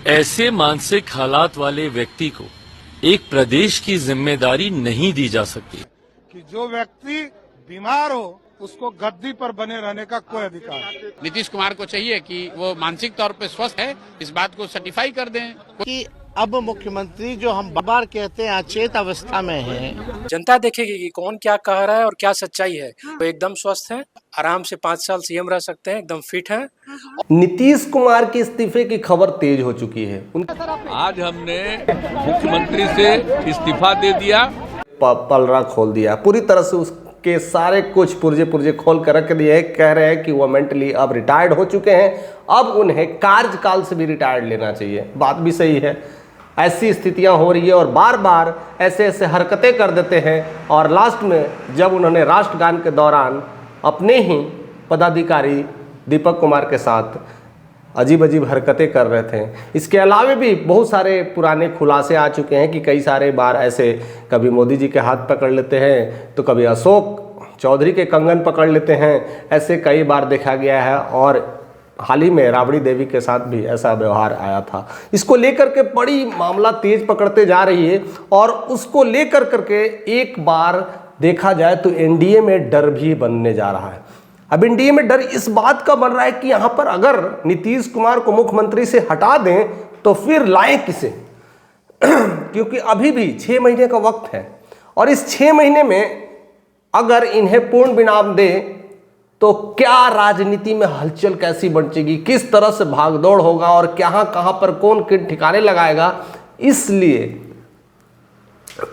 ऐसे मानसिक हालात वाले व्यक्ति को एक प्रदेश की जिम्मेदारी नहीं दी जा सकती कि जो व्यक्ति बीमार हो उसको गद्दी पर बने रहने का कोई अधिकार नहीं। नीतीश कुमार को चाहिए कि वो मानसिक तौर पे स्वस्थ है, इस बात को सर्टिफाई कर दें कि अब मुख्यमंत्री जो हम बार कहते हैं अचेत अवस्था में है। जनता देखेगी कि कौन क्या कह रहा है और क्या सच्चाई है। तो एकदम स्वस्थ है, आराम से 5 साल सीएम रह सकते हैं, एकदम फिट है। नीतीश कुमार के इस्तीफे की खबर तेज हो चुकी है। आज हमने मुख्यमंत्री से इस्तीफा दे दिया, पलड़ा खोल दिया, पूरी तरह से उसके सारे कुछ पुर्जे खोल कर रख दिए। कह रहे हैं कि वो मेंटली अब रिटायर्ड हो चुके हैं, अब उन्हें कार्यकाल से भी रिटायर्ड लेना चाहिए। बात भी सही है, ऐसी स्थितियां हो रही है और बार बार ऐसे हरकतें कर देते हैं। और लास्ट में जब उन्होंने राष्ट्रगान के दौरान अपने ही पदाधिकारी दीपक कुमार के साथ अजीब अजीब हरकतें कर रहे थे। इसके अलावा भी बहुत सारे पुराने खुलासे आ चुके हैं कि कई सारे बार ऐसे कभी मोदी जी के हाथ पकड़ लेते हैं तो कभी अशोक चौधरी के कंगन पकड़ लेते हैं। ऐसे कई बार देखा गया है और हाल ही में राबड़ी देवी के साथ भी ऐसा व्यवहार आया था। इसको लेकर के बड़ी मामला तेज पकड़ते जा रही है और उसको लेकर करके एक बार देखा जाए तो एनडीए में डर भी बनने जा रहा है। अब एनडीए में डर इस बात का बन रहा है कि यहाँ पर अगर नीतीश कुमार को मुख्यमंत्री से हटा दें तो फिर लाएं किसे क्योंकि अभी भी 6 महीने का वक्त है और इस 6 महीने में अगर इन्हें पूर्ण विराम दे तो क्या राजनीति में हलचल कैसी बढ़ेगी, किस तरह से भागदौड़ होगा और कहां पर कौन किन ठिकाने लगाएगा। इसलिए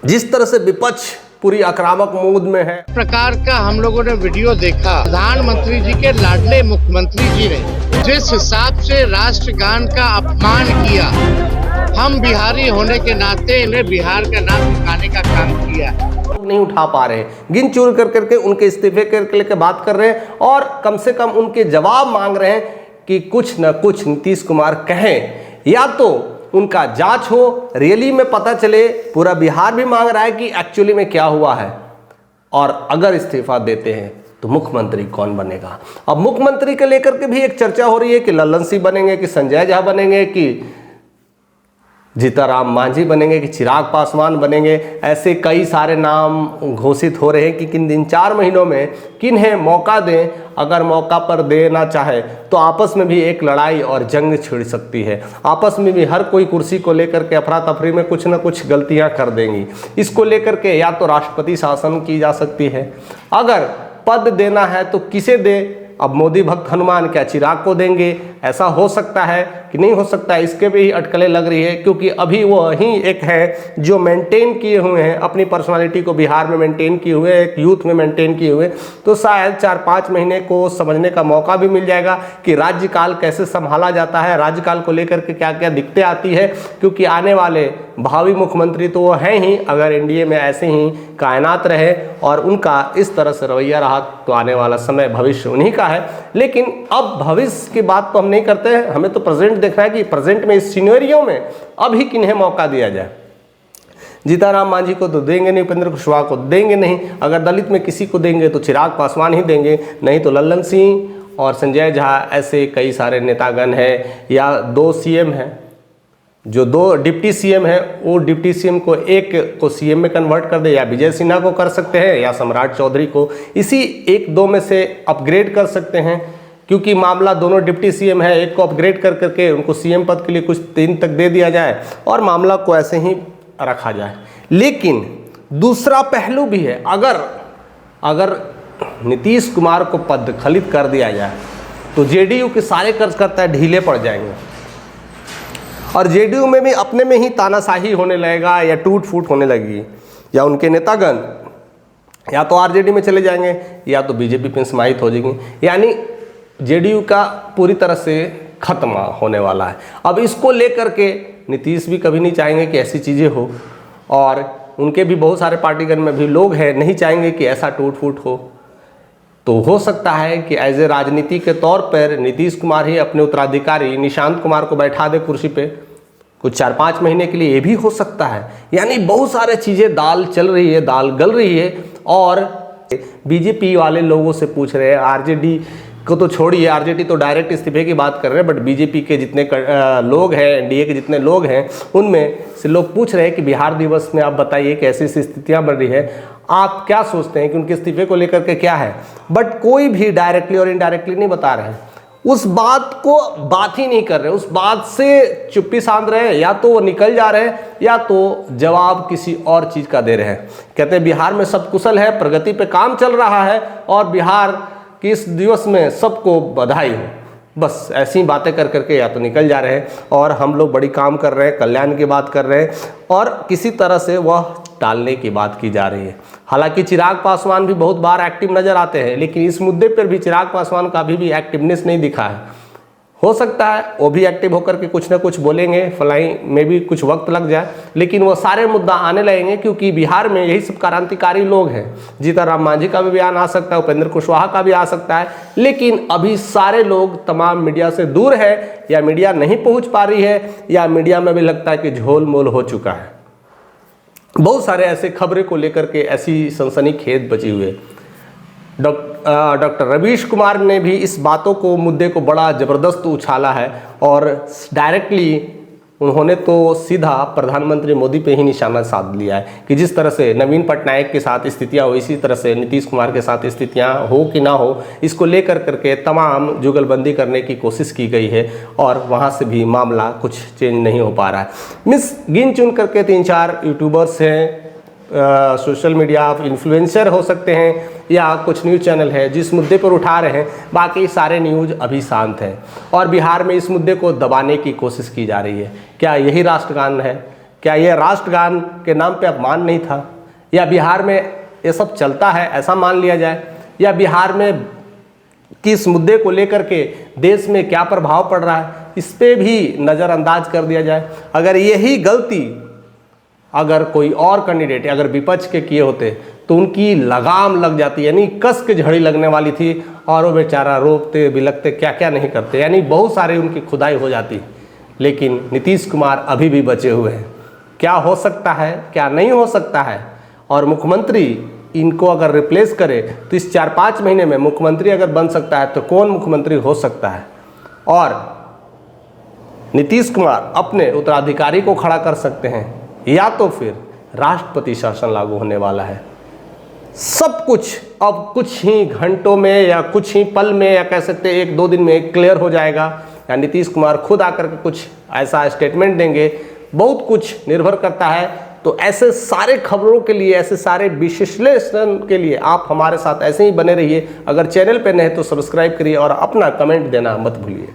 जिस तरह से विपक्ष पूरी आक्रामक मूड में है, प्रकार का हम लोगों ने वीडियो देखा प्रधानमंत्री जी के लाडले मुख्यमंत्री जी ने जिस हिसाब से राष्ट्रगान का अपमान किया, हम बिहारी होने के नाते इन्हें बिहार का नाम उठाने का काम किया नहीं उठा पा रहे, गिन चुन करके उनके इस्तीफे करके लेकर बात कर रहे हैं और कम से कम उनके जवाब मांग रहे हैं कि कुछ न कुछ नीतीश कुमार कहें, या तो उनका जांच हो, रैली में पता चले। पूरा बिहार भी मांग रहा है कि एक्चुअली में क्या हुआ है और अगर इस्तीफा देते हैं तो मुख्यमंत्री कौन बनेगा। अब मुख्यमंत्री के लेकर के भी एक चर्चा हो रही है कि लल्लन सिंह बनेंगे, कि संजय झा बनेंगे, कि जीतनराम मांझी बनेंगे, कि चिराग पासवान बनेंगे। ऐसे कई सारे नाम घोषित हो रहे हैं कि किन 3-4 महीनों में किन्हें मौका दें। अगर मौका पर देना चाहे तो आपस में भी एक लड़ाई और जंग छिड़ सकती है। आपस में भी हर कोई कुर्सी को लेकर के अफरा तफरी में कुछ न कुछ गलतियां कर देंगी। इसको लेकर के या तो राष्ट्रपति शासन की जा सकती है, अगर पद देना है तो किसे दे। अब मोदी भक्त हनुमान क्या चिराग को देंगे, ऐसा हो सकता है कि नहीं हो सकता है, इसके भी अटकलें लग रही है। क्योंकि अभी वो ही एक है जो मेंटेन किए हुए हैं अपनी पर्सनालिटी को, बिहार में मेंटेन किए हुए, एक यूथ में मेंटेन किए हुए। तो शायद 4-5 महीने को समझने का मौका भी मिल जाएगा कि राज्यकाल कैसे संभाला जाता है, राज्यकाल को लेकर के क्या क्या दिक्कतें आती है। क्योंकि आने वाले भावी मुख्यमंत्री तो वो हैं ही, अगर एनडीए में ऐसे ही कायनात रहे और उनका इस तरह से रवैया रहा तो आने वाला समय भविष्य उन्हीं का है। लेकिन अब भविष्य की बात तो हम नहीं करते हैं, हमें तो प्रेजेंट देखना है कि प्रेजेंट में इस सिनेरियो में अभी किन्हें मौका दिया जाए। जीतनराम मांझी को तो देंगे नहीं, उपेंद्र कुशवाहा को देंगे नहीं। अगर दलित में किसी को देंगे तो चिराग पासवान ही देंगे, नहीं तो लल्लन सिंह और संजय झा। ऐसे कई सारे नेतागण हैं, या 2 सीएम हैं, जो 2 डिप्टी सीएम है वो डिप्टी सीएम को एक को सीएम में कन्वर्ट कर दे, या विजय सिन्हा को कर सकते हैं या सम्राट चौधरी को, इसी 1-2 में से अपग्रेड कर सकते हैं। क्योंकि मामला दोनों डिप्टी सीएम है, एक को अपग्रेड कर करके उनको सीएम पद के लिए कुछ दिन तक दे दिया जाए और मामला को ऐसे ही रखा जाए। लेकिन दूसरा पहलू भी है, अगर नीतीश कुमार को पद खलित कर दिया जाए तो जेडीयू के सारे कार्यकर्ता ढीले पड़ जाएंगे और जेडीयू में भी अपने में ही तानाशाही होने लगेगा या टूट फूट होने लगेगी, या उनके नेतागण या तो आरजेडी में चले जाएंगे या तो बीजेपी में समाहित हो जाएंगे। यानी जेडीयू का पूरी तरह से खत्म होने वाला है। अब इसको लेकर के नीतीश भी कभी नहीं चाहेंगे कि ऐसी चीज़ें हो, और उनके भी बहुत सारे पार्टीगण में भी लोग हैं नहीं चाहेंगे कि ऐसा टूट फूट हो। तो हो सकता है कि एज ए राजनीति के तौर पर नीतीश कुमार ही अपने उत्तराधिकारी निशांत कुमार को बैठा दे कुर्सी पे कुछ 4-5 महीने के लिए, ये भी हो सकता है। यानी बहुत सारे चीज़ें दाल चल रही है, दाल गल रही है। और बीजेपी वाले लोगों से पूछ रहे हैं, आरजेडी को तो छोड़िए, आरजेडी तो डायरेक्ट इस्तीफे की बात कर रहे हैं, बट बीजेपी के जितने लोग हैं, एनडीए के जितने लोग हैं, उनमें से लोग पूछ रहे हैं कि बिहार दिवस में आप बताइए कैसी स्थितियां बन रही है, आप क्या सोचते हैं कि उनके इस्तीफे को लेकर के क्या है। बट कोई भी डायरेक्टली और इनडायरेक्टली नहीं बता रहे हैं, उस बात को बात ही नहीं कर रहे, उस बात से चुप्पी साध रहे हैं, या तो वो निकल जा रहे हैं या तो जवाब किसी और चीज़ का दे रहे हैं। कहते हैं बिहार में सब कुशल है, प्रगति पे काम चल रहा है और बिहार कि इस दिवस में सबको बधाई हो। बस ऐसी ही बातें कर करके या तो निकल जा रहे हैं और हम लोग बड़ी काम कर रहे हैं, कल्याण की बात कर रहे हैं, और किसी तरह से वह टालने की बात की जा रही है। हालांकि चिराग पासवान भी बहुत बार एक्टिव नजर आते हैं, लेकिन इस मुद्दे पर भी चिराग पासवान का अभी भी एक्टिवनेस नहीं दिखा है। हो सकता है वो भी एक्टिव होकर के कुछ ना कुछ बोलेंगे, फ्लाई में भी कुछ वक्त लग जाए, लेकिन वो सारे मुद्दा आने लगेंगे, क्योंकि बिहार में यही सब क्रांतिकारी लोग हैं। जीतनराम मांझी का भी बयान आ सकता है, उपेंद्र कुशवाहा का भी आ सकता है, लेकिन अभी सारे लोग तमाम मीडिया से दूर है, या मीडिया नहीं पहुंच पा रही है, या मीडिया में भी लगता है कि झोलमोल हो चुका है। बहुत सारे ऐसे खबरें को लेकर के ऐसी सनसनीखेज बची हुए। डॉक्टर रवीश कुमार ने भी इस बातों को, मुद्दे को बड़ा ज़बरदस्त उछाला है, और डायरेक्टली उन्होंने तो सीधा प्रधानमंत्री मोदी पे ही निशाना साध लिया है कि जिस तरह से नवीन पटनायक के साथ स्थितियां हो, इसी तरह से नीतीश कुमार के साथ स्थितियां हो कि ना हो, इसको लेकर करके तमाम जुगलबंदी करने की कोशिश की गई है, और वहां से भी मामला कुछ चेंज नहीं हो पा रहा है। मिस गिन चुन करके 3-4 यूट्यूबर्स हैं, सोशल मीडिया इन्फ्लुएंसर हो सकते हैं, या कुछ न्यूज़ चैनल है जिस मुद्दे पर उठा रहे हैं, बाकी सारे न्यूज़ अभी शांत हैं, और बिहार में इस मुद्दे को दबाने की कोशिश की जा रही है। क्या यही राष्ट्रगान है? क्या यह राष्ट्रगान के नाम पे अपमान नहीं था? या बिहार में ये सब चलता है ऐसा मान लिया जाए? या बिहार में किस मुद्दे को लेकर के देश में क्या प्रभाव पड़ रहा है, इस पर भी नज़रअंदाज कर दिया जाए? अगर यही गलती अगर कोई और कैंडिडेट अगर विपक्ष के किए होते तो उनकी लगाम लग जाती, यानी कस के झड़ी लगने वाली थी, और वो बेचारा रोकते बिलकते क्या क्या नहीं करते, यानी बहुत सारे उनकी खुदाई हो जाती। लेकिन नीतीश कुमार अभी भी बचे हुए हैं। क्या हो सकता है, क्या नहीं हो सकता है? और मुख्यमंत्री इनको अगर रिप्लेस करे तो इस 4-5 महीने में मुख्यमंत्री अगर बन सकता है तो कौन मुख्यमंत्री हो सकता है? और नीतीश कुमार अपने उत्तराधिकारी को खड़ा कर सकते हैं, या तो फिर राष्ट्रपति शासन लागू होने वाला है। सब कुछ अब कुछ ही घंटों में या कुछ ही पल में, या कह सकते 1-2 दिन में क्लियर हो जाएगा, या नीतीश कुमार खुद आकर के कुछ ऐसा स्टेटमेंट देंगे। बहुत कुछ निर्भर करता है। तो ऐसे सारे खबरों के लिए, ऐसे सारे विश्लेषण के लिए आप हमारे साथ ऐसे ही बने रहिए। अगर चैनल पर नए तो सब्सक्राइब करिए और अपना कमेंट देना मत भूलिए।